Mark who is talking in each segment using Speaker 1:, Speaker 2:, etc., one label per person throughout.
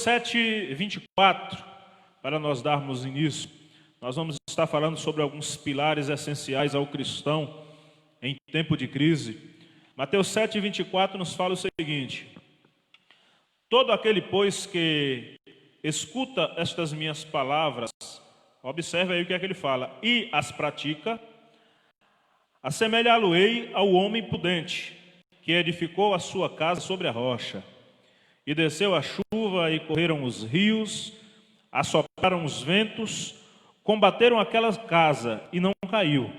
Speaker 1: 7:24, para nós darmos início, nós vamos estar falando sobre alguns pilares essenciais ao cristão em tempo de crise. Mateus 7:24 nos fala o seguinte: todo aquele, pois, que escuta estas minhas palavras, observe aí o que é que ele fala, e as pratica, assemelhá-lo-ei ao homem prudente, que edificou a sua casa sobre a rocha. E desceu a chuva, e correram os rios, assopraram os ventos, combateram aquela casa, e não caiu,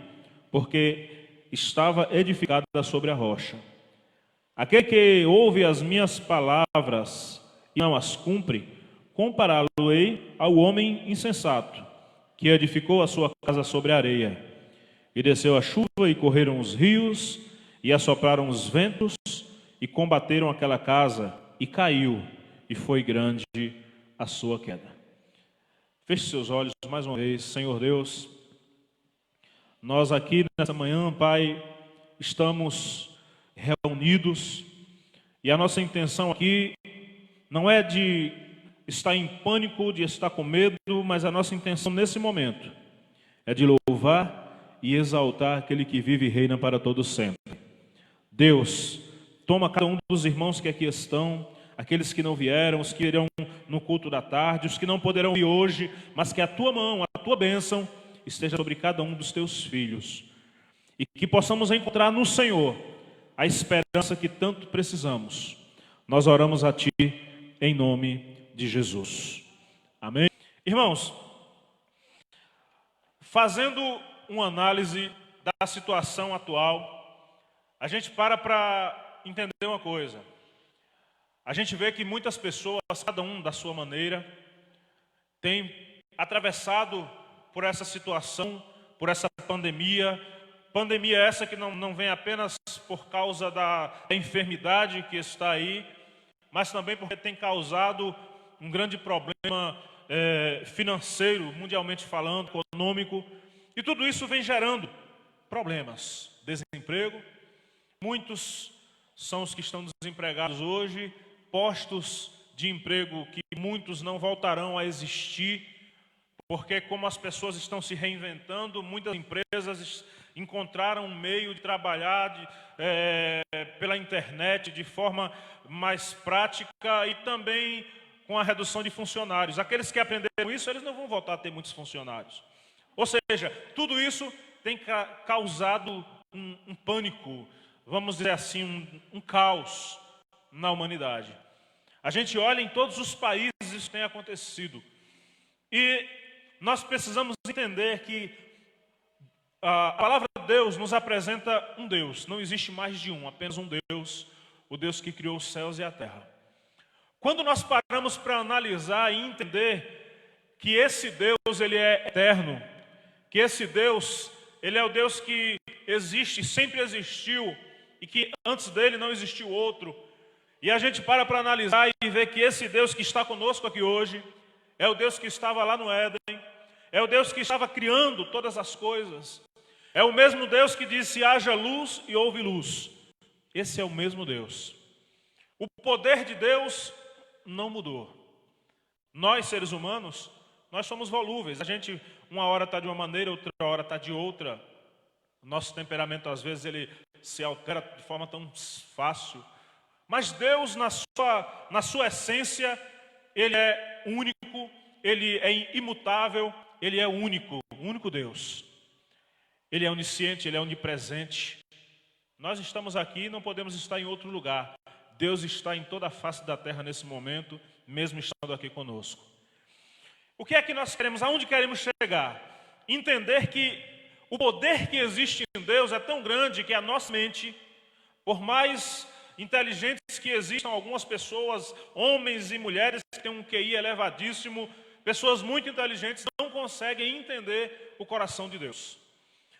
Speaker 1: porque estava edificada sobre a rocha. Aquele que ouve as minhas palavras e não as cumpre, compará-lo-ei ao homem insensato, que edificou a sua casa sobre a areia. E desceu a chuva, e correram os rios, e assopraram os ventos, e combateram aquela casa, e caiu, e foi grande a sua queda. Feche seus olhos mais uma vez. Senhor Deus, nós aqui nessa manhã, Pai, estamos reunidos, e a nossa intenção aqui não é de estar em pânico, de estar com medo, mas a nossa intenção nesse momento é de louvar e exaltar aquele que vive e reina para todo sempre. Deus, toma cada um dos irmãos que aqui estão, aqueles que não vieram, os que irão no culto da tarde, os que não poderão vir hoje, mas que a tua mão, a tua bênção esteja sobre cada um dos teus filhos, e que possamos encontrar no Senhor a esperança que tanto precisamos. Nós oramos a Ti em nome de Jesus. Amém? Irmãos, fazendo uma análise da situação atual, a gente para entender uma coisa. A gente vê que muitas pessoas, cada um da sua maneira, tem atravessado por essa situação, por essa pandemia. Pandemia essa que não vem apenas por causa da enfermidade que está aí, mas também porque tem causado um grande problema financeiro, mundialmente falando, econômico. E tudo isso vem gerando problemas, desemprego. Muitos são os que estão desempregados hoje, postos de emprego que muitos não voltarão a existir, porque como as pessoas estão se reinventando, muitas empresas encontraram um meio de trabalhar pela internet de forma mais prática e também com a redução de funcionários. Aqueles que aprenderam isso, eles não vão voltar a ter muitos funcionários. Ou seja, tudo isso tem causado um pânico, vamos dizer assim, um caos na humanidade. A gente olha em todos os países, isso tem acontecido. E nós precisamos entender que a palavra de Deus nos apresenta um Deus. Não existe mais de um, apenas um Deus, o Deus que criou os céus e a terra. Quando nós paramos para analisar e entender que esse Deus, ele é eterno, que esse Deus, ele é o Deus que existe, sempre existiu, e que antes dele não existiu outro, e a gente para analisar e ver que esse Deus que está conosco aqui hoje, é o Deus que estava lá no Éden, é o Deus que estava criando todas as coisas, é o mesmo Deus que disse, haja luz e houve luz. Esse é o mesmo Deus. O poder de Deus não mudou. Nós, seres humanos, nós somos volúveis. A gente, uma hora está de uma maneira, outra hora está de outra. O nosso temperamento, às vezes, ele se altera de forma tão fácil. Mas Deus, na sua essência, Ele é único, Ele é imutável, Ele é o único Deus. Ele é onisciente, Ele é onipresente. Nós estamos aqui e não podemos estar em outro lugar. Deus está em toda a face da terra nesse momento, mesmo estando aqui conosco. O que é que nós queremos? Aonde queremos chegar? Entender que o poder que existe em Deus é tão grande que a nossa mente, por mais inteligentes que existam algumas pessoas, homens e mulheres que têm um QI elevadíssimo, pessoas muito inteligentes, não conseguem entender o coração de Deus.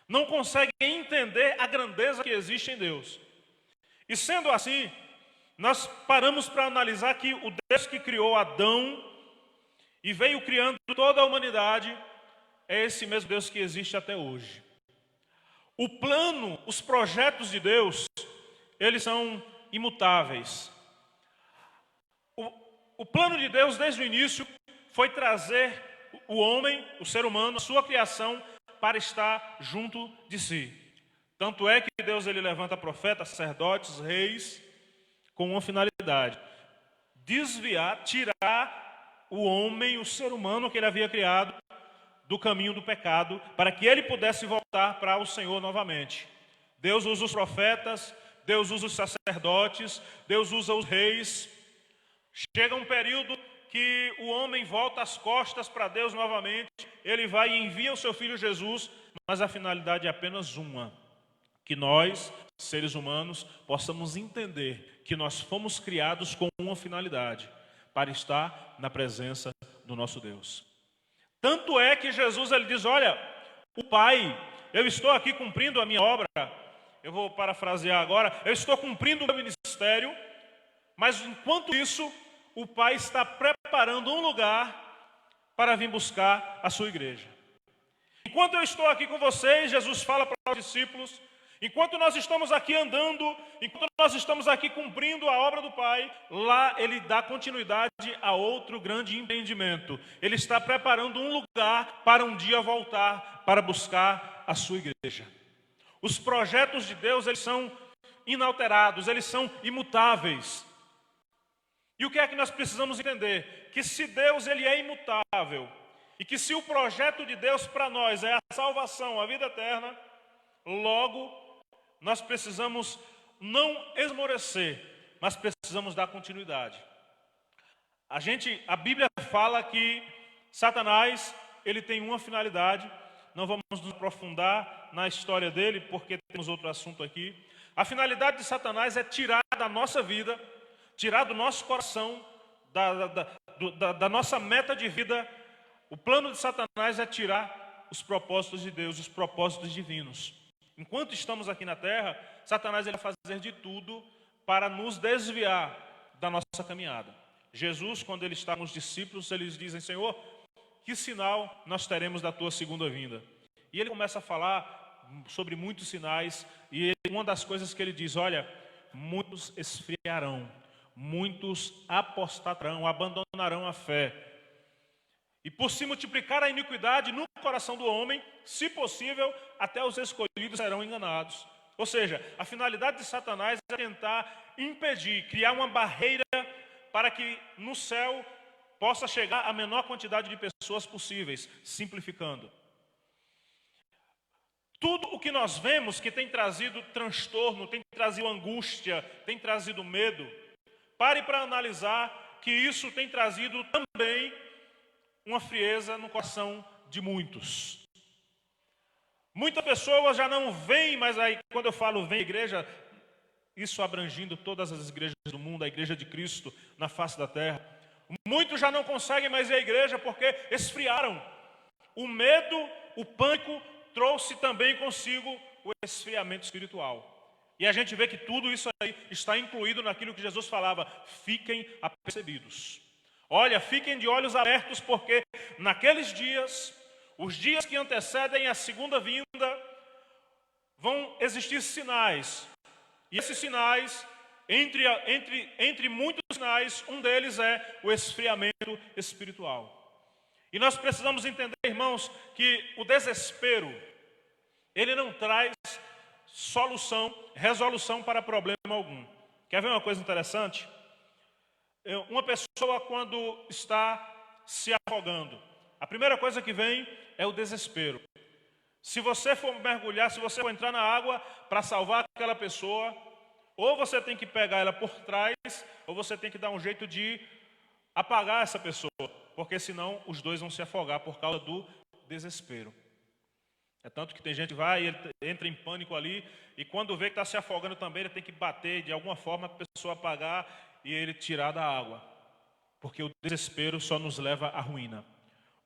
Speaker 1: Não conseguem entender a grandeza que existe em Deus. E sendo assim, nós paramos para analisar que o Deus que criou Adão e veio criando toda a humanidade é esse mesmo Deus que existe até hoje. O plano, os projetos de Deus, eles são imutáveis. o plano de Deus desde o início foi trazer o homem, o ser humano, a sua criação, para estar junto de si. Tanto é que Deus ele levanta profetas, sacerdotes, reis, com uma finalidade: desviar, tirar o homem, o ser humano que ele havia criado, do caminho do pecado, para que ele pudesse voltar para o Senhor novamente. Deus usa os profetas, Deus usa os sacerdotes, Deus usa os reis. Chega um período que o homem volta as costas para Deus novamente, ele vai e envia o seu Filho Jesus, mas a finalidade é apenas uma: que nós, seres humanos, possamos entender que nós fomos criados com uma finalidade: para estar na presença do nosso Deus. Tanto é que Jesus ele diz: olha, o Pai, eu estou aqui cumprindo a minha obra, eu vou parafrasear agora, eu estou cumprindo o meu ministério, mas enquanto isso, o Pai está preparando um lugar para vir buscar a sua igreja. Enquanto eu estou aqui com vocês, Jesus fala para os discípulos, enquanto nós estamos aqui andando, enquanto nós estamos aqui cumprindo a obra do Pai, lá ele dá continuidade a outro grande empreendimento. Ele está preparando um lugar para um dia voltar para buscar a sua igreja. Os projetos de Deus, eles são inalterados, eles são imutáveis. E o que é que nós precisamos entender? Que se Deus ele é imutável, e que se o projeto de Deus para nós é a salvação, a vida eterna, logo nós precisamos não esmorecer, mas precisamos dar continuidade. A Bíblia fala que Satanás, ele tem uma finalidade. Não vamos nos aprofundar na história dele, porque temos outro assunto aqui. A finalidade de Satanás é tirar da nossa vida, tirar do nosso coração, da nossa meta de vida. O plano de Satanás é tirar os propósitos de Deus, os propósitos divinos. Enquanto estamos aqui na terra, Satanás ele vai fazer de tudo para nos desviar da nossa caminhada. Jesus, quando ele está com os discípulos, eles dizem: Senhor, que sinal nós teremos da tua segunda vinda? E ele começa a falar sobre muitos sinais, e uma das coisas que ele diz: olha, muitos esfriarão, muitos apostatarão, abandonarão a fé. E por se multiplicar a iniquidade no coração do homem, se possível, até os escolhidos serão enganados. Ou seja, a finalidade de Satanás é tentar impedir, criar uma barreira para que no céu possa chegar a menor quantidade de pessoas possíveis, simplificando. Tudo o que nós vemos que tem trazido transtorno, tem trazido angústia, tem trazido medo, pare para analisar que isso tem trazido também uma frieza no coração de muitos. Muitas pessoas já não vêm, mas aí quando eu falo vem à igreja, isso abrangindo todas as igrejas do mundo, a igreja de Cristo na face da terra. Muitos já não conseguem mais ir à igreja porque esfriaram. O medo, o pânico trouxe também consigo o esfriamento espiritual. E a gente vê que tudo isso aí está incluído naquilo que Jesus falava: fiquem apercebidos. Olha, fiquem de olhos abertos, porque naqueles dias, os dias que antecedem a segunda vinda, vão existir sinais. E esses sinais, entre muitos sinais, um deles é o esfriamento espiritual. E nós precisamos entender, irmãos, que o desespero, ele não traz resolução para problema algum. Quer ver uma coisa interessante? Uma pessoa, quando está se afogando, a primeira coisa que vem é o desespero. Se você for mergulhar, se você for entrar na água para salvar aquela pessoa, ou você tem que pegar ela por trás, ou você tem que dar um jeito de apagar essa pessoa, porque senão os dois vão se afogar por causa do desespero. É tanto que tem gente que vai, ele entra em pânico ali, e quando vê que está se afogando também, ele tem que bater de alguma forma para a pessoa apagar e ele tirar da água, porque o desespero só nos leva à ruína.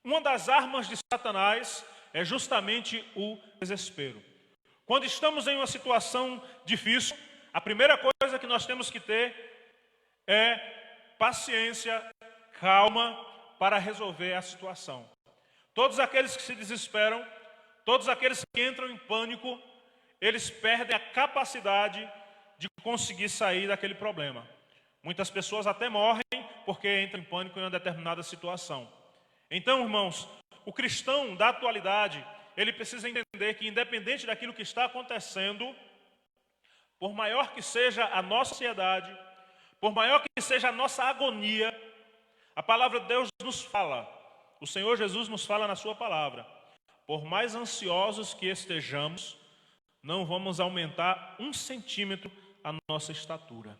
Speaker 1: Uma das armas de Satanás é justamente o desespero. Quando estamos em uma situação difícil, a primeira coisa que nós temos que ter é paciência, calma para resolver a situação. Todos aqueles que se desesperam, todos aqueles que entram em pânico, eles perdem a capacidade de conseguir sair daquele problema. Muitas pessoas até morrem porque entra em pânico em uma determinada situação. Então, irmãos, o cristão da atualidade, ele precisa entender que, independente daquilo que está acontecendo, por maior que seja a nossa ansiedade, por maior que seja a nossa agonia, a palavra de Deus nos fala, o Senhor Jesus nos fala na sua palavra, por mais ansiosos que estejamos, não vamos aumentar 1 centímetro a nossa estatura.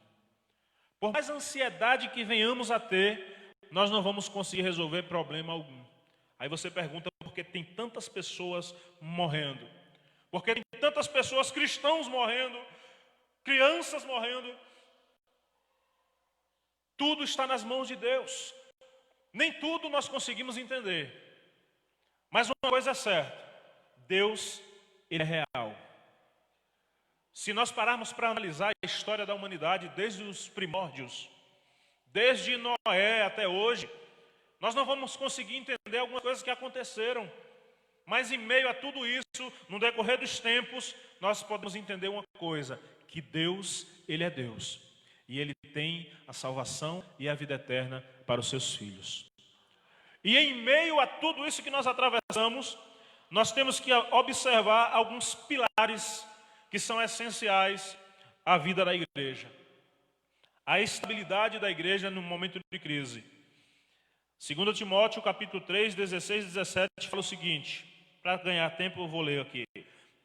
Speaker 1: Por mais ansiedade que venhamos a ter, nós não vamos conseguir resolver problema algum. Aí você pergunta por que tem tantas pessoas morrendo? Por que tem tantas pessoas, cristãos morrendo, crianças morrendo? Tudo está nas mãos de Deus. Nem tudo nós conseguimos entender. Mas uma coisa é certa, Deus, Ele é real. Se nós pararmos para analisar a história da humanidade desde os primórdios, desde Noé até hoje, nós não vamos conseguir entender algumas coisas que aconteceram. Mas em meio a tudo isso, no decorrer dos tempos, nós podemos entender uma coisa, que Deus, Ele é Deus. E Ele tem a salvação e a vida eterna para os seus filhos. E em meio a tudo isso que nós atravessamos, nós temos que observar alguns pilares que são essenciais à vida da igreja. A estabilidade da igreja no momento de crise. 2 Timóteo, capítulo 3, 16 e 17, fala o seguinte, para ganhar tempo eu vou ler aqui.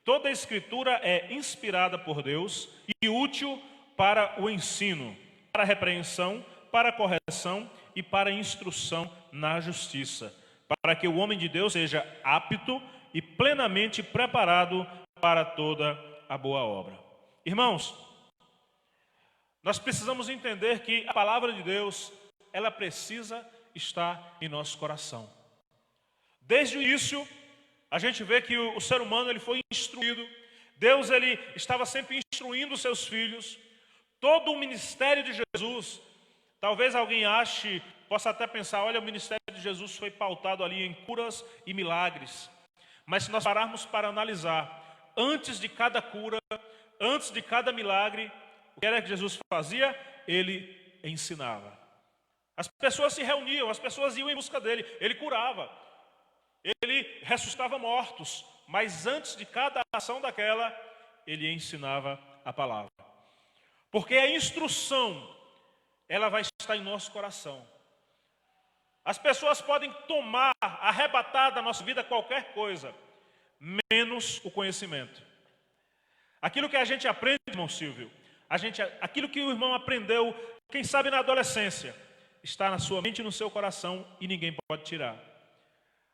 Speaker 1: Toda a escritura é inspirada por Deus e útil para o ensino, para a repreensão, para a correção e para a instrução na justiça, para que o homem de Deus seja apto e plenamente preparado para toda a boa obra. Irmãos, nós precisamos entender que a palavra de Deus, ela precisa estar em nosso coração. Desde o início, a gente vê que o ser humano ele foi instruído. Deus ele estava sempre instruindo os seus filhos. Todo o ministério de Jesus, talvez alguém ache, possa até pensar, olha, o ministério de Jesus foi pautado ali em curas e milagres. Mas se nós pararmos para analisar, antes de cada cura, antes de cada milagre, o que era que Jesus fazia? Ele ensinava. As pessoas se reuniam, as pessoas iam em busca dele, ele curava, ele ressuscitava mortos, mas antes de cada ação daquela, ele ensinava a palavra. Porque a instrução, ela vai estar em nosso coração. As pessoas podem tomar, arrebatar da nossa vida qualquer coisa, menos o conhecimento. Aquilo que a gente aprende, irmão Silvio, aquilo que o irmão aprendeu, quem sabe na adolescência, está na sua mente e no seu coração e ninguém pode tirar.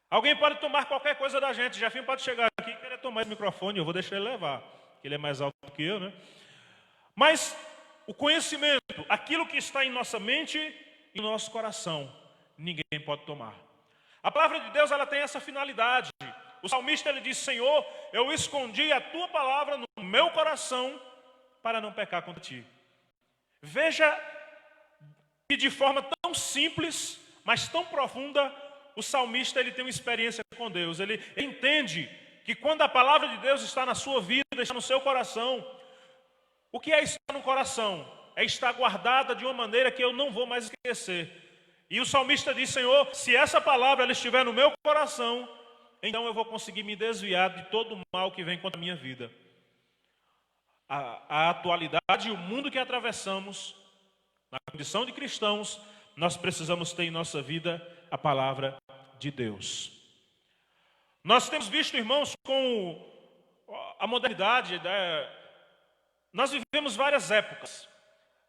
Speaker 1: Alguém pode tomar qualquer coisa da gente. Jefinho pode chegar aqui e querer tomar esse microfone, eu vou deixar ele levar, porque ele é mais alto que eu, né? Mas o conhecimento, aquilo que está em nossa mente e no nosso coração, ninguém pode tomar. A palavra de Deus, ela tem essa finalidade. O salmista, ele diz, Senhor, eu escondi a tua palavra no meu coração para não pecar contra ti. Veja que de forma tão simples, mas tão profunda, o salmista ele tem uma experiência com Deus. Ele entende que quando a palavra de Deus está na sua vida, está no seu coração, o que é estar no coração? É estar guardada de uma maneira que eu não vou mais esquecer. E o salmista diz, Senhor, se essa palavra ela estiver no meu coração, então eu vou conseguir me desviar de todo o mal que vem contra a minha vida. A atualidade e o mundo que atravessamos, na condição de cristãos, nós precisamos ter em nossa vida a palavra de Deus. Nós temos visto, irmãos, com a modernidade, nós vivemos várias épocas.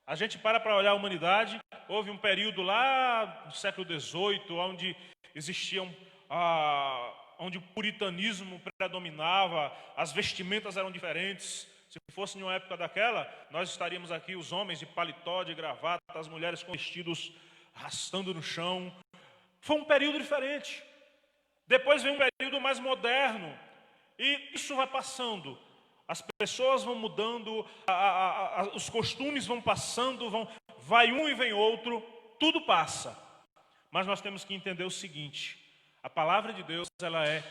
Speaker 1: A gente para olhar a humanidade, houve um período lá do século XVIII, onde existiam, onde o puritanismo predominava, as vestimentas eram diferentes. Se fosse em uma época daquela, nós estaríamos aqui, os homens de paletó, de gravata, as mulheres com vestidos arrastando no chão. Foi um período diferente. Depois vem um período mais moderno. E isso vai passando. As pessoas vão mudando, os costumes vão passando, vai um e vem outro, tudo passa. Mas nós temos que entender o seguinte, a palavra de Deus, ela é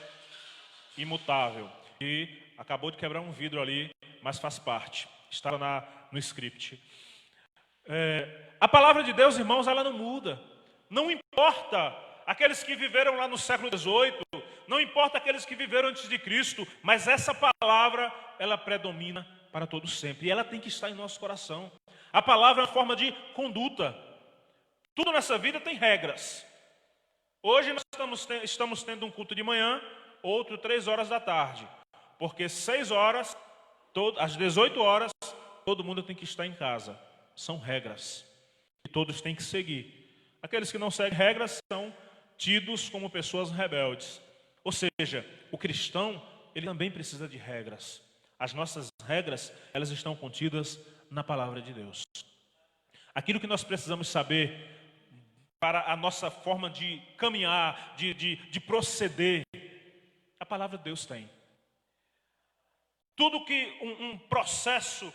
Speaker 1: imutável. E acabou de quebrar um vidro ali, mas faz parte, estava no script. A palavra de Deus, irmãos, ela não muda. Não importa aqueles que viveram lá no século XVIII, não importa aqueles que viveram antes de Cristo, mas essa palavra, ela predomina para todos sempre. E ela tem que estar em nosso coração. A palavra é uma forma de conduta. Tudo nessa vida tem regras. Hoje nós estamos tendo um culto de manhã, outro 3 horas da tarde. Porque 6 horas, às 18 horas, todo mundo tem que estar em casa. São regras. E todos têm que seguir. Aqueles que não seguem regras são tidos como pessoas rebeldes. Ou seja, o cristão, ele também precisa de regras. As nossas regras, elas estão contidas na palavra de Deus. Aquilo que nós precisamos saber para a nossa forma de caminhar, de proceder, a palavra de Deus tem. Tudo que um processo,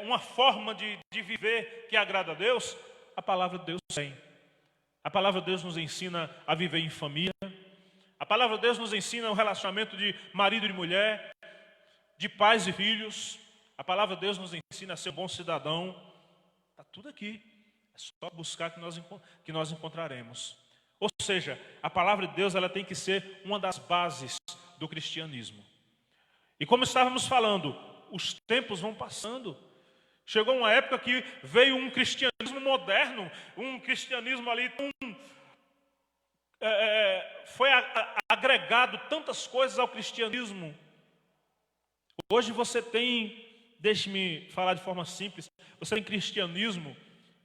Speaker 1: uma forma de viver que agrada a Deus, a palavra de Deus tem. A palavra de Deus nos ensina a viver em família. A palavra de Deus nos ensina o relacionamento de marido e mulher, de pais e filhos. A palavra de Deus nos ensina a ser um bom cidadão. Está tudo aqui. É só buscar que nós encontraremos. Ou seja, a palavra de Deus, ela tem que ser uma das bases do cristianismo. E como estávamos falando, os tempos vão passando. Chegou uma época que veio um cristianismo moderno, um cristianismo ali foi agregado tantas coisas ao cristianismo. Hoje você tem, deixe-me falar de forma simples, você tem cristianismo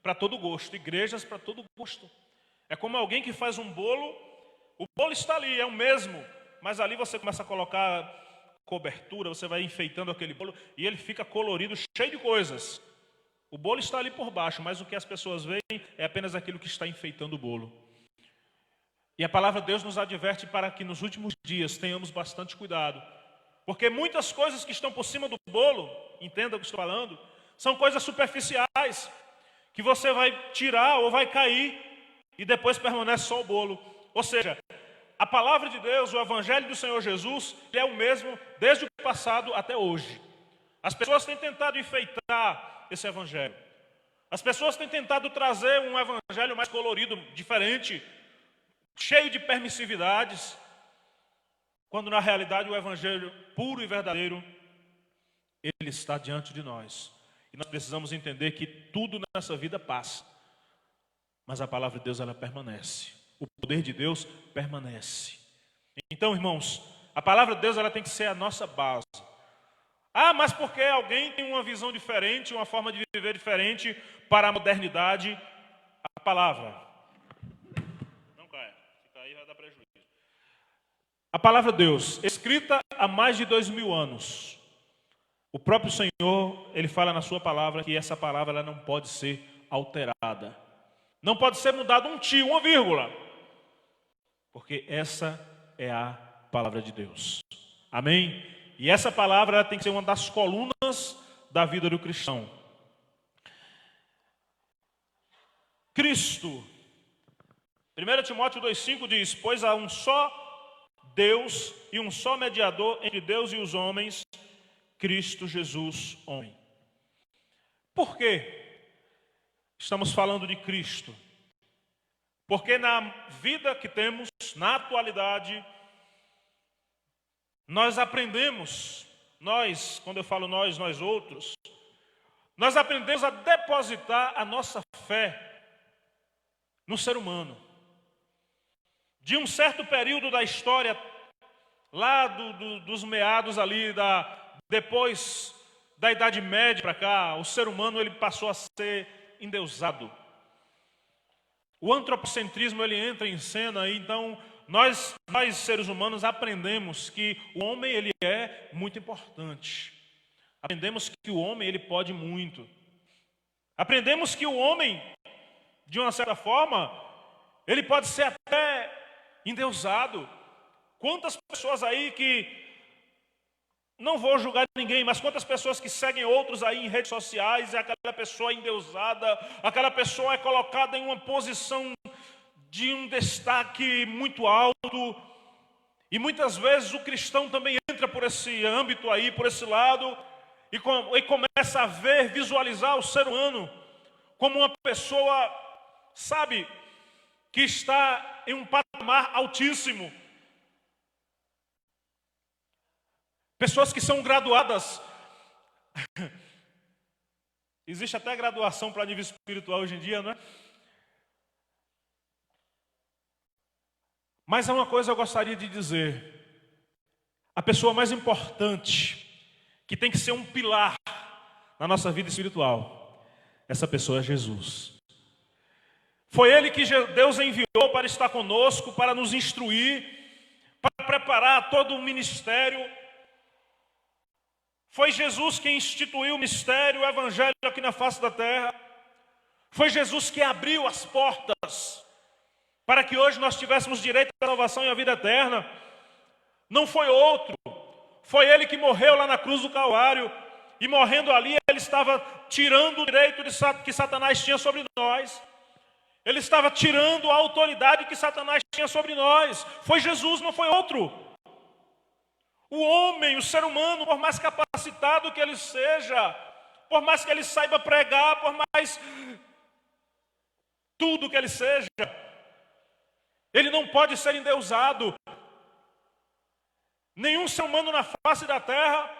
Speaker 1: para todo gosto, igrejas para todo gosto. É como alguém que faz um bolo, o bolo está ali, é o mesmo, mas ali você começa a colocar cobertura, você vai enfeitando aquele bolo e ele fica colorido, cheio de coisas. O bolo está ali por baixo, mas o que as pessoas veem é apenas aquilo que está enfeitando o bolo. E a palavra de Deus nos adverte para que nos últimos dias tenhamos bastante cuidado. Porque muitas coisas que estão por cima do bolo, entenda o que estou falando, são coisas superficiais, que você vai tirar ou vai cair e depois permanece só o bolo. Ou seja, a palavra de Deus, o evangelho do Senhor Jesus, é o mesmo desde o passado até hoje. As pessoas têm tentado enfeitar esse evangelho. As pessoas têm tentado trazer um evangelho mais colorido, diferente, cheio de permissividades, quando na realidade o evangelho puro e verdadeiro, ele está diante de nós. E nós precisamos entender que tudo nessa vida passa, mas a palavra de Deus, ela permanece. O poder de Deus permanece. Então, irmãos, a palavra de Deus, ela tem que ser a nossa base. Ah, mas porque alguém tem uma visão diferente, uma forma de viver diferente para a modernidade, a palavra não cai. Se cair vai dar prejuízo. A palavra de Deus, escrita há mais de 2000 anos. O próprio Senhor, ele fala na sua palavra que essa palavra ela não pode ser alterada. Não pode ser mudado um tio, uma vírgula. Porque essa é a palavra de Deus. Amém? E essa palavra ela tem que ser uma das colunas da vida do cristão. Cristo. 1 Timóteo 2,5 diz: pois há um só Deus e um só mediador entre Deus e os homens, Cristo Jesus, homem. Por quê? Estamos falando de Cristo. Porque na vida que temos, na atualidade, nós aprendemos, quando eu falo nós outros, nós aprendemos a depositar a nossa fé no ser humano. De um certo período da história, lá dos meados ali, depois da Idade Média para cá, o ser humano ele passou a ser endeusado. O antropocentrismo ele entra em cena, e então nós seres humanos aprendemos que o homem ele é muito importante. Aprendemos que o homem ele pode muito. Aprendemos que o homem, de uma certa forma, ele pode ser até endeusado. Quantas pessoas aí que, não vou julgar ninguém, mas quantas pessoas que seguem outros aí em redes sociais, e aquela pessoa é endeusada, aquela pessoa é colocada em uma posição de um destaque muito alto, e muitas vezes o cristão também entra por esse âmbito aí, por esse lado, e começa a visualizar o ser humano como uma pessoa, sabe, que está em um patamar altíssimo. Pessoas que são graduadas. Existe até graduação para nível espiritual hoje em dia, não é? Mas há uma coisa eu gostaria de dizer. A pessoa mais importante, que tem que ser um pilar na nossa vida espiritual, essa pessoa é Jesus. Foi Ele que Deus enviou para estar conosco, para nos instruir, para preparar todo o ministério. Foi Jesus quem instituiu o mistério, o evangelho aqui na face da terra. Foi Jesus que abriu as portas para que hoje nós tivéssemos direito à salvação e à vida eterna. Não foi outro. Foi Ele que morreu lá na cruz do Calvário. E morrendo ali, Ele estava tirando o direito que Satanás tinha sobre nós. Ele estava tirando a autoridade que Satanás tinha sobre nós. Foi Jesus, não foi outro. O homem, o ser humano, por mais capacitado que ele seja, por mais que ele saiba pregar, por mais tudo que ele seja, ele não pode ser endeusado. Nenhum ser humano na face da terra,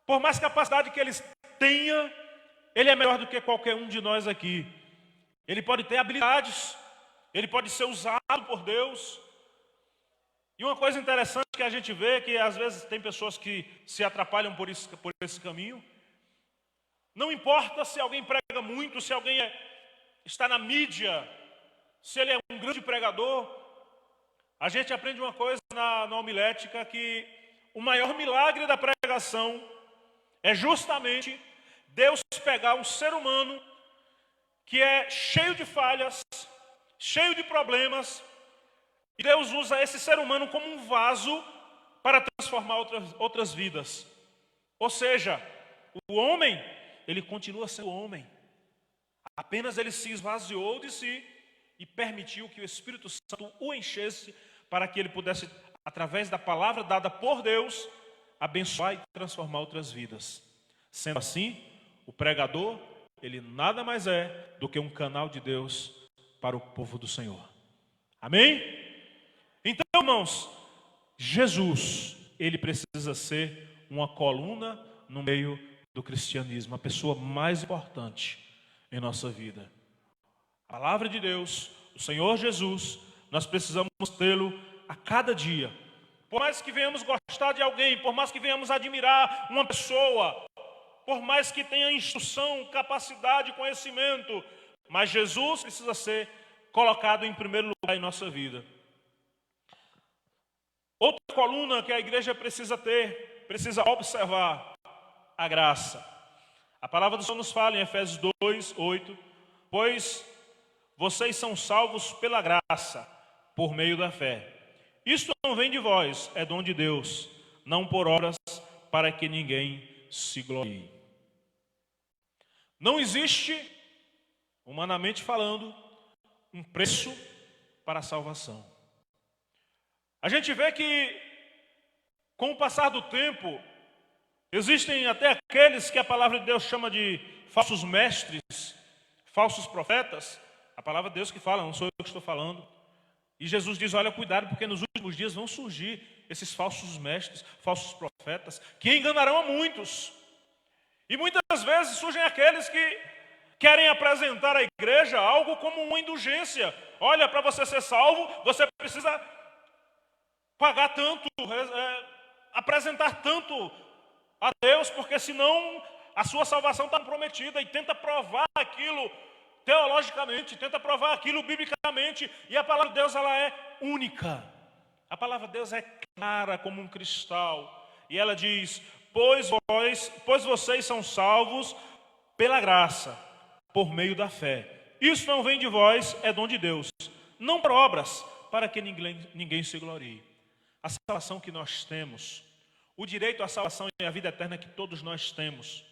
Speaker 1: por mais capacidade que ele tenha, ele é melhor do que qualquer um de nós aqui. Ele pode ter habilidades, ele pode ser usado por Deus. E uma coisa interessante que a gente vê, que às vezes tem pessoas que se atrapalham por esse caminho. Não importa se alguém prega muito, se alguém está na mídia, se ele é um grande pregador. A gente aprende uma coisa na homilética, que o maior milagre da pregação é justamente Deus pegar um ser humano que é cheio de falhas, cheio de problemas, e Deus usa esse ser humano como um vaso para transformar outras vidas. Ou seja, o homem, ele continua sendo homem. Apenas ele se esvaziou de si e permitiu que o Espírito Santo o enchesse para que ele pudesse, através da palavra dada por Deus, abençoar e transformar outras vidas. Sendo assim, o pregador, ele nada mais é do que um canal de Deus para o povo do Senhor. Amém? Então, irmãos, Jesus, ele precisa ser uma coluna no meio do cristianismo, a pessoa mais importante em nossa vida. A palavra de Deus, o Senhor Jesus, nós precisamos tê-lo a cada dia. Por mais que venhamos gostar de alguém, por mais que venhamos admirar uma pessoa, por mais que tenha instrução, capacidade, conhecimento, mas Jesus precisa ser colocado em primeiro lugar em nossa vida. Outra coluna que a igreja precisa ter, precisa observar, a graça. A palavra do Senhor nos fala em Efésios 2:8, pois vocês são salvos pela graça, por meio da fé. Isto não vem de vós, é dom de Deus, não por obras, para que ninguém se glorie. Não existe, humanamente falando, um preço para a salvação. A gente vê que, com o passar do tempo, existem até aqueles que a palavra de Deus chama de falsos mestres, falsos profetas. A palavra de Deus que fala, não sou eu que estou falando. E Jesus diz, olha, cuidado, porque nos últimos dias vão surgir esses falsos mestres, falsos profetas, que enganarão a muitos. E muitas vezes surgem aqueles que querem apresentar à igreja algo como uma indulgência. Olha, para você ser salvo, você precisa pagar tanto, apresentar tanto a Deus, porque senão a sua salvação está comprometida, e tenta provar aquilo teologicamente, tenta provar aquilo biblicamente, e a palavra de Deus, ela é única. A palavra de Deus é clara como um cristal, e ela diz, pois vocês são salvos pela graça, por meio da fé. Isso não vem de vós, é dom de Deus, não por obras, para que ninguém se glorie. A salvação que nós temos, o direito à salvação e à vida eterna que todos nós temos,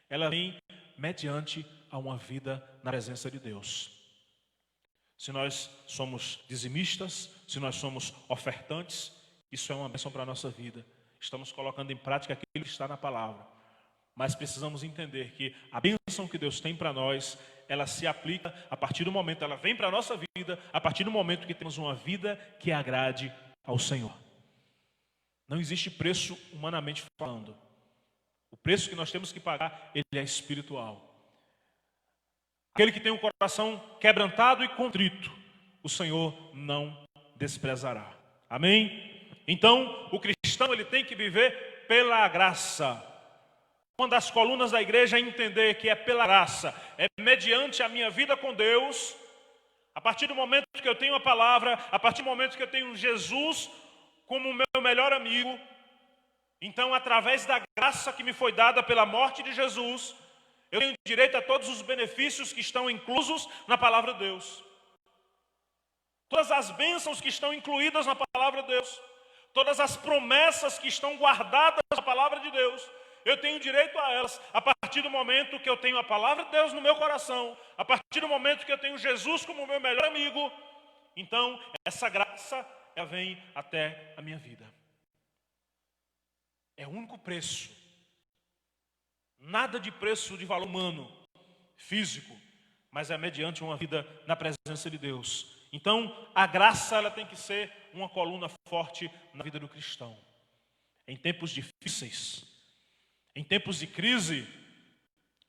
Speaker 1: ela vem mediante a uma vida na presença de Deus. Se nós somos dizimistas, se nós somos ofertantes, isso é uma bênção para a nossa vida. Estamos colocando em prática aquilo que está na palavra. Mas precisamos entender que a bênção que Deus tem para nós ela se aplica a partir do momento, ela vem para a nossa vida, a partir do momento que temos uma vida que agrade ao Senhor. Não existe preço humanamente falando. O preço que nós temos que pagar, ele é espiritual. Aquele que tem um coração quebrantado e contrito, o Senhor não desprezará. Amém? Então, o cristão ele tem que viver pela graça. Uma das colunas da igreja é entender que é pela graça, é mediante a minha vida com Deus, a partir do momento que eu tenho a palavra, a partir do momento que eu tenho Jesus como meu melhor amigo, então através da graça que me foi dada pela morte de Jesus, eu tenho direito a todos os benefícios que estão inclusos na palavra de Deus. Todas as bênçãos que estão incluídas na palavra de Deus, todas as promessas que estão guardadas na palavra de Deus, eu tenho direito a elas a partir do momento que eu tenho a palavra de Deus no meu coração, a partir do momento que eu tenho Jesus como meu melhor amigo. Então, essa graça, ela vem até a minha vida. É o único preço. Nada de preço de valor humano, físico, mas é mediante uma vida na presença de Deus. Então, a graça ela tem que ser uma coluna forte na vida do cristão. Em tempos difíceis, em tempos de crise,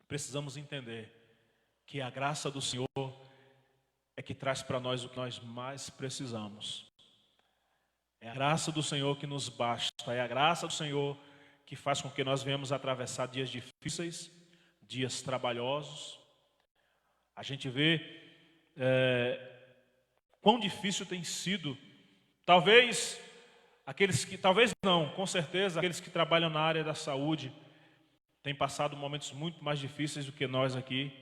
Speaker 1: precisamos entender que a graça do Senhor é que traz para nós o que nós mais precisamos. É a graça do Senhor que nos basta, é a graça do Senhor que faz com que nós venhamos atravessar dias difíceis, dias trabalhosos. A gente vê quão difícil tem sido, talvez não, com certeza, aqueles que trabalham na área da saúde têm passado momentos muito mais difíceis do que nós aqui.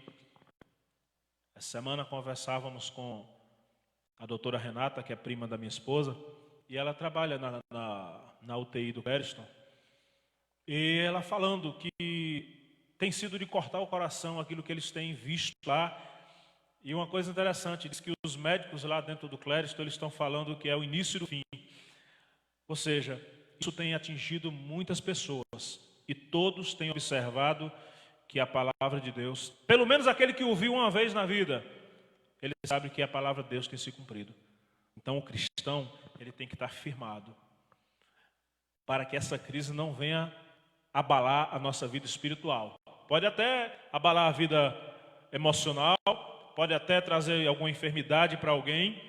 Speaker 1: Essa semana conversávamos com a doutora Renata, que é prima da minha esposa, e ela trabalha na UTI do Clériston. E ela falando que tem sido de cortar o coração aquilo que eles têm visto lá. E uma coisa interessante, diz que os médicos lá dentro do Clériston, eles estão falando que é o início do fim. Ou seja, isso tem atingido muitas pessoas. E todos têm observado que a palavra de Deus, pelo menos aquele que ouviu uma vez na vida, ele sabe que a palavra de Deus tem se cumprido. Então o cristão, ele tem que estar firmado, para que essa crise não venha abalar a nossa vida espiritual. Pode até abalar a vida emocional, pode até trazer alguma enfermidade para alguém,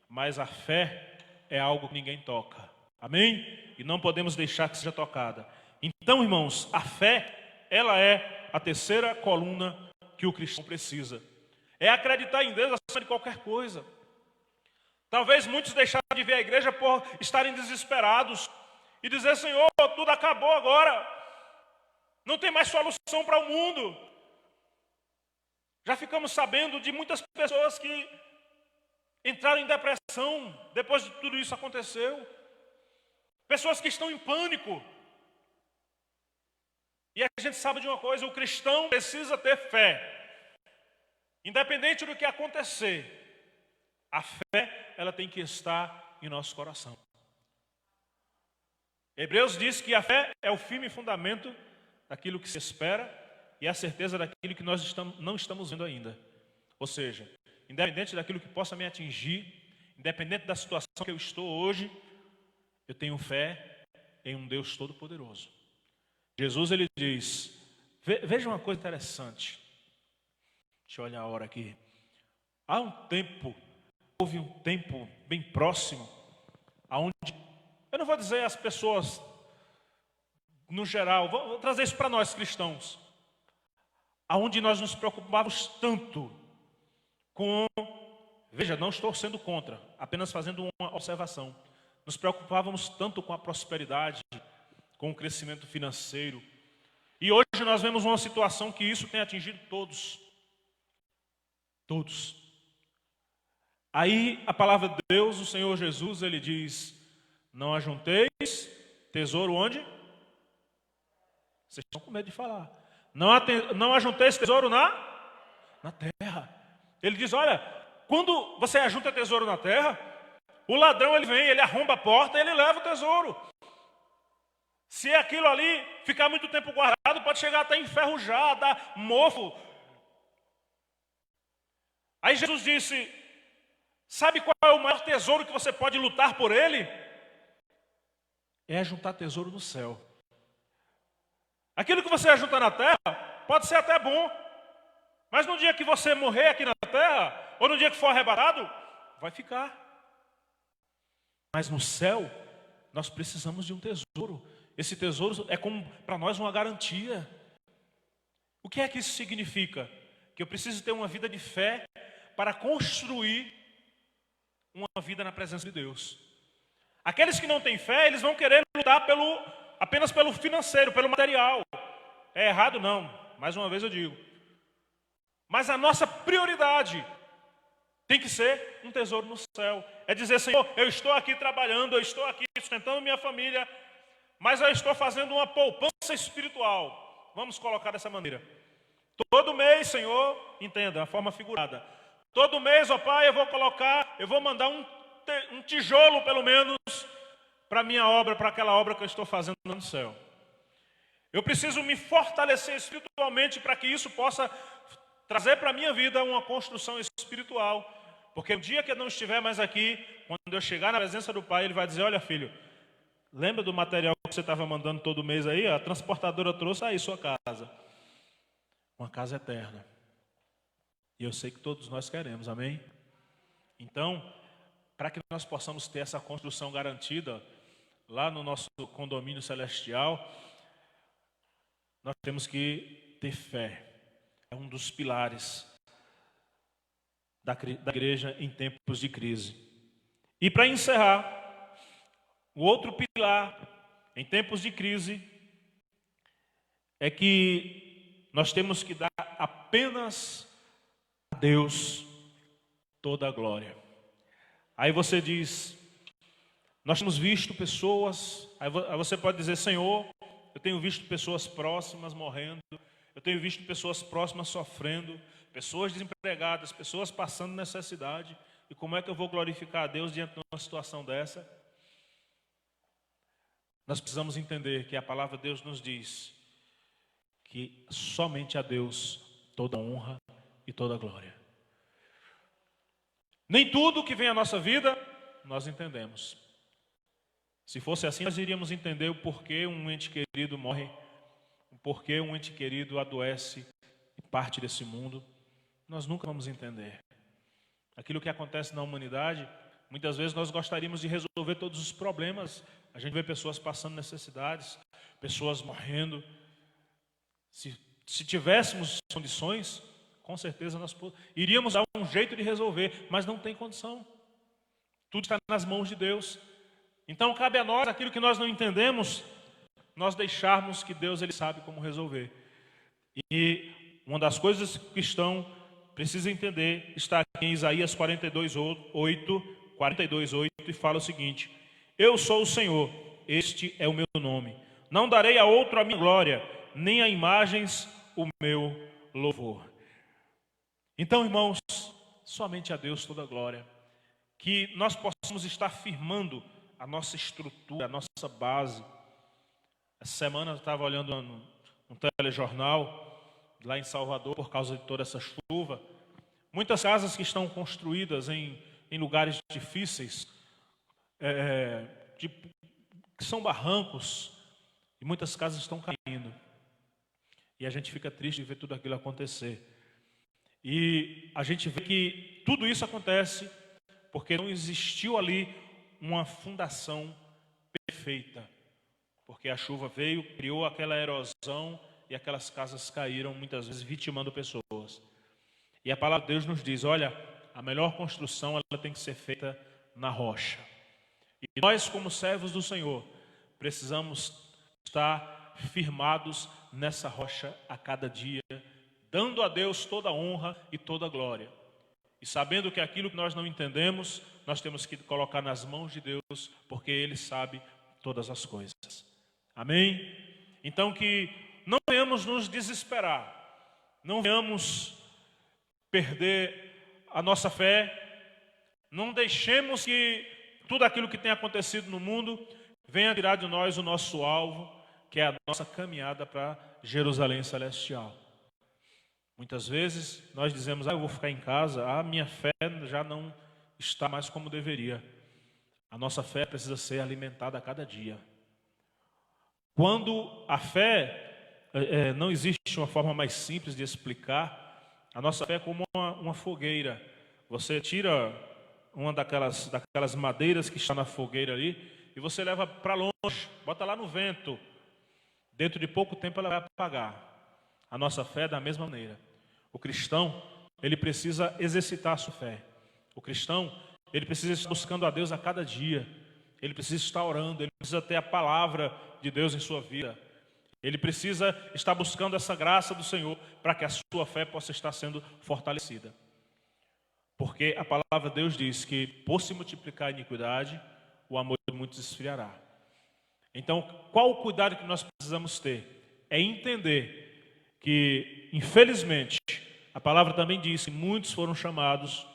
Speaker 1: mas a fé é algo que ninguém toca. Amém? E não podemos deixar que seja tocada. Então, irmãos, a fé, ela é a terceira coluna que o cristão precisa. É acreditar em Deus acima de qualquer coisa. Talvez muitos deixaram de vir à igreja por estarem desesperados e dizer: Senhor, tudo acabou agora, não tem mais solução para o mundo. Já ficamos sabendo de muitas pessoas que entraram em depressão depois de tudo isso aconteceu. Pessoas que estão em pânico. E a gente sabe de uma coisa: o cristão precisa ter fé. Independente do que acontecer, a fé, ela tem que estar em nosso coração. Hebreus diz que a fé é o firme fundamento daquilo que se espera e a certeza daquilo que nós não estamos vendo ainda. Ou seja, independente daquilo que possa me atingir, independente da situação que eu estou hoje, eu tenho fé em um Deus Todo-Poderoso. Jesus, ele diz, veja uma coisa interessante. Deixa eu olhar a hora aqui. Houve um tempo bem próximo, onde, eu não vou dizer as pessoas no geral, vou trazer isso para nós cristãos, aonde nós nos preocupávamos tanto com, veja, não estou sendo contra, apenas fazendo uma observação, nos preocupávamos tanto com a prosperidade, com o crescimento financeiro, e hoje nós vemos uma situação que isso tem atingido todos. Todos. Aí a palavra de Deus, o Senhor Jesus, ele diz: não ajunteis tesouro onde? Vocês estão com medo de falar. Não ajunteis tesouro na terra. Ele diz: olha, quando você ajunta tesouro na terra, o ladrão ele vem, ele arromba a porta e ele leva o tesouro. Se aquilo ali ficar muito tempo guardado, pode chegar até enferrujar, dar mofo. Aí Jesus disse, sabe qual é o maior tesouro que você pode lutar por ele? É juntar tesouro no céu. Aquilo que você ajunta na terra pode ser até bom, mas no dia que você morrer aqui na terra, ou no dia que for arrebatado, vai ficar. Mas no céu, nós precisamos de um tesouro. Esse tesouro é como para nós uma garantia. O que é que isso significa? Que eu preciso ter uma vida de fé para construir uma vida na presença de Deus. Aqueles que não têm fé, eles vão querer lutar apenas pelo financeiro, pelo material. É errado? Não. Mais uma vez eu digo. Mas a nossa prioridade tem que ser um tesouro no céu. É dizer, Senhor, eu estou aqui trabalhando, eu estou aqui sustentando minha família, mas eu estou fazendo uma poupança espiritual. Vamos colocar dessa maneira. Todo mês, Senhor, entenda, a forma figurada. Todo mês, ó Pai, eu vou mandar um tijolo, pelo menos, para a minha obra, para aquela obra que eu estou fazendo no céu. Eu preciso me fortalecer espiritualmente para que isso possa trazer para a minha vida uma construção espiritual. Porque o dia que eu não estiver mais aqui, quando eu chegar na presença do Pai, Ele vai dizer, olha filho, lembra do material que você estava mandando todo mês aí? A transportadora trouxe aí sua casa. Uma casa eterna. E eu sei que todos nós queremos, amém? Então, para que nós possamos ter essa construção garantida lá no nosso condomínio celestial, nós temos que ter fé. É um dos pilares da igreja em tempos de crise. E para encerrar, o outro pilar em tempos de crise é que nós temos que dar apenas a Deus toda a glória. Aí você diz, nós temos visto pessoas, aí você pode dizer, Senhor, eu tenho visto pessoas próximas morrendo, eu tenho visto pessoas próximas sofrendo, pessoas desempregadas, pessoas passando necessidade, e como é que eu vou glorificar a Deus diante de uma situação dessa? Nós precisamos entender que a palavra de Deus nos diz que somente a Deus toda honra e toda glória. Nem tudo que vem à nossa vida, nós entendemos. Se fosse assim, nós iríamos entender o porquê um ente querido morre, o porquê um ente querido adoece e parte desse mundo. Nós nunca vamos entender. Aquilo que acontece na humanidade, muitas vezes nós gostaríamos de resolver todos os problemas. A gente vê pessoas passando necessidades, pessoas morrendo. Se tivéssemos condições, com certeza nós iríamos dar um jeito de resolver, mas não tem condição. Tudo está nas mãos de Deus. Então cabe a nós, aquilo que nós não entendemos, nós deixarmos que Deus ele sabe como resolver. E uma das coisas que o cristão precisa entender está aqui em Isaías 42:8, e fala o seguinte: eu sou o Senhor, este é o meu nome. Não darei a outro a minha glória, nem a imagens o meu louvor. Então, irmãos, somente a Deus toda a glória. Que nós possamos estar firmando a nossa estrutura, a nossa base. Essa semana eu estava olhando um telejornal lá em Salvador, por causa de toda essa chuva. Muitas casas que estão construídas em lugares difíceis, que são barrancos, e muitas casas estão caindo. E a gente fica triste de ver tudo aquilo acontecer. E a gente vê que tudo isso acontece porque não existiu ali uma fundação perfeita. Porque a chuva veio, criou aquela erosão e aquelas casas caíram, muitas vezes vitimando pessoas. E a palavra de Deus nos diz, olha, a melhor construção ela tem que ser feita na rocha. E nós, como servos do Senhor, precisamos estar firmados nessa rocha a cada dia, dando a Deus toda a honra e toda a glória. E sabendo que aquilo que nós não entendemos, nós temos que colocar nas mãos de Deus, porque Ele sabe todas as coisas. Amém? Então que não venhamos nos desesperar, não venhamos perder a nossa fé, não deixemos que tudo aquilo que tem acontecido no mundo venha tirar de nós o nosso alvo, que é a nossa caminhada para Jerusalém Celestial. Muitas vezes nós dizemos, eu vou ficar em casa, a minha fé já não está mais como deveria. A nossa fé precisa ser alimentada a cada dia. Quando a fé, não existe uma forma mais simples de explicar, a nossa fé é como uma fogueira. Você tira uma daquelas madeiras que está na fogueira ali, e você leva para longe, bota lá no vento. Dentro de pouco tempo ela vai apagar. A nossa fé é da mesma maneira. O cristão, ele precisa exercitar a sua fé. O cristão, ele precisa estar buscando a Deus a cada dia. Ele precisa estar orando, ele precisa ter a palavra de Deus em sua vida. Ele precisa estar buscando essa graça do Senhor para que a sua fé possa estar sendo fortalecida. Porque a palavra de Deus diz que por se multiplicar a iniquidade, o amor de muitos esfriará. Então, qual o cuidado que nós precisamos ter? É entender que, infelizmente, a palavra também diz que muitos foram chamados,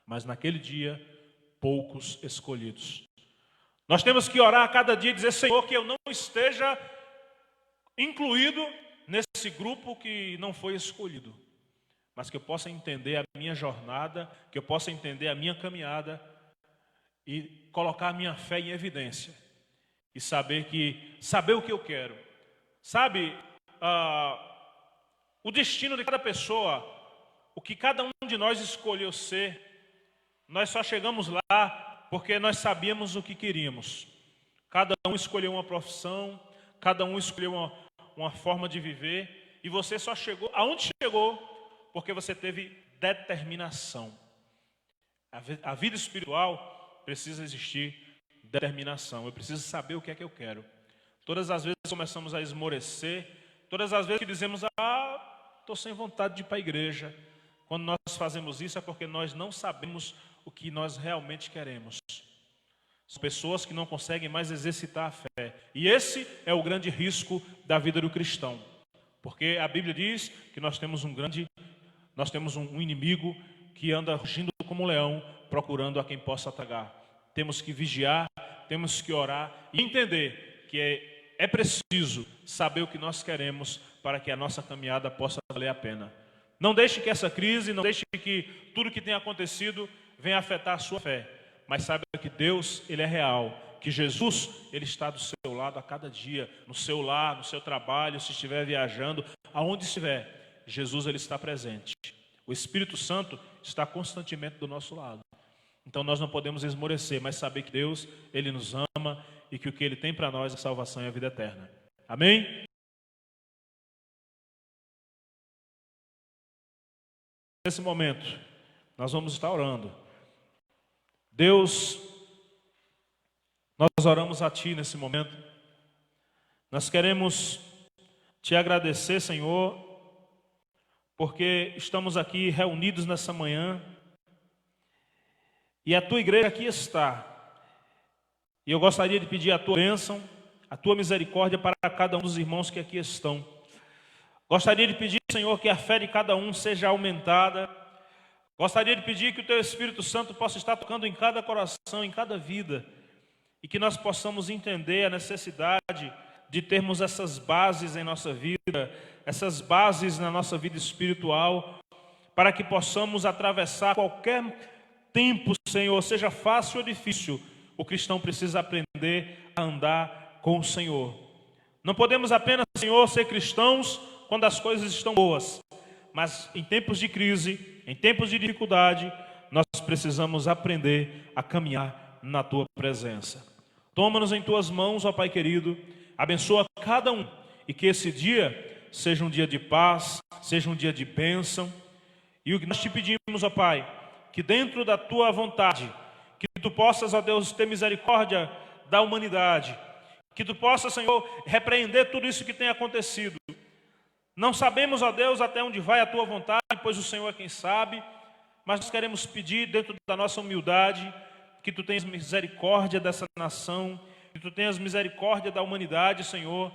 Speaker 1: mas naquele dia, poucos escolhidos. Nós temos que orar a cada dia e dizer, Senhor, que eu não esteja incluído nesse grupo que não foi escolhido, mas que eu possa entender a minha jornada, que eu possa entender a minha caminhada e colocar a minha fé em evidência e saber o que eu quero. Sabe, o destino de cada pessoa, o que cada um de nós escolheu ser, nós só chegamos lá porque nós sabíamos o que queríamos. Cada um escolheu uma profissão, cada um escolheu uma forma de viver, e você só chegou aonde chegou porque você teve determinação. A vida espiritual precisa existir determinação. Eu preciso saber o que é que eu quero. Todas as vezes começamos a esmorecer, todas as vezes que dizemos, estou sem vontade de ir para a igreja. Quando nós fazemos isso é porque nós não sabemos o que nós realmente queremos. São pessoas que não conseguem mais exercitar a fé. E esse é o grande risco da vida do cristão. Porque a Bíblia diz que nós temos um inimigo que anda rugindo como um leão, procurando a quem possa tragar. Temos que vigiar, temos que orar e entender que é preciso saber o que nós queremos para que a nossa caminhada possa valer a pena. Não deixe que essa crise, não deixe que tudo que tem acontecido venha afetar a sua fé. Mas saiba que Deus, Ele é real. Que Jesus, Ele está do seu lado a cada dia. No seu lar, no seu trabalho, se estiver viajando, aonde estiver, Jesus, Ele está presente. O Espírito Santo está constantemente do nosso lado. Então nós não podemos esmorecer, mas saber que Deus, Ele nos ama e que o que Ele tem para nós é salvação e a vida eterna. Amém? Nesse momento, nós vamos estar orando. Deus, nós oramos a Ti nesse momento. Nós queremos Te agradecer, Senhor, porque estamos aqui reunidos nessa manhã e a Tua igreja aqui está. E eu gostaria de pedir a Tua bênção, a Tua misericórdia para cada um dos irmãos que aqui estão. Gostaria de pedir, Senhor, que a fé de cada um seja aumentada. Gostaria de pedir que o Teu Espírito Santo possa estar tocando em cada coração, em cada vida, e que nós possamos entender a necessidade de termos essas bases em nossa vida, essas bases na nossa vida espiritual, para que possamos atravessar qualquer tempo, Senhor, seja fácil ou difícil. O cristão precisa aprender a andar com o Senhor. Não podemos apenas, Senhor, ser cristãos quando as coisas estão boas, mas em tempos de crise, em tempos de dificuldade, nós precisamos aprender a caminhar na Tua presença. Toma-nos em Tuas mãos, ó Pai querido, abençoa cada um, e que esse dia seja um dia de paz, seja um dia de bênção. E o que nós Te pedimos, ó Pai, que dentro da Tua vontade, que Tu possas, ó Deus, ter misericórdia da humanidade, que Tu possas, Senhor, repreender tudo isso que tem acontecido. Não sabemos, ó Deus, até onde vai a Tua vontade, pois o Senhor é quem sabe, mas nós queremos pedir dentro da nossa humildade que Tu tenhas misericórdia dessa nação, que Tu tenhas misericórdia da humanidade, Senhor,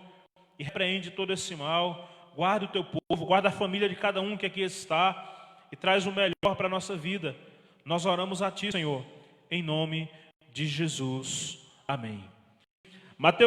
Speaker 1: e repreende todo esse mal. Guarda o Teu povo, guarda a família de cada um que aqui está e traz o melhor para a nossa vida. Nós oramos a Ti, Senhor, em nome de Jesus. Amém. Mateus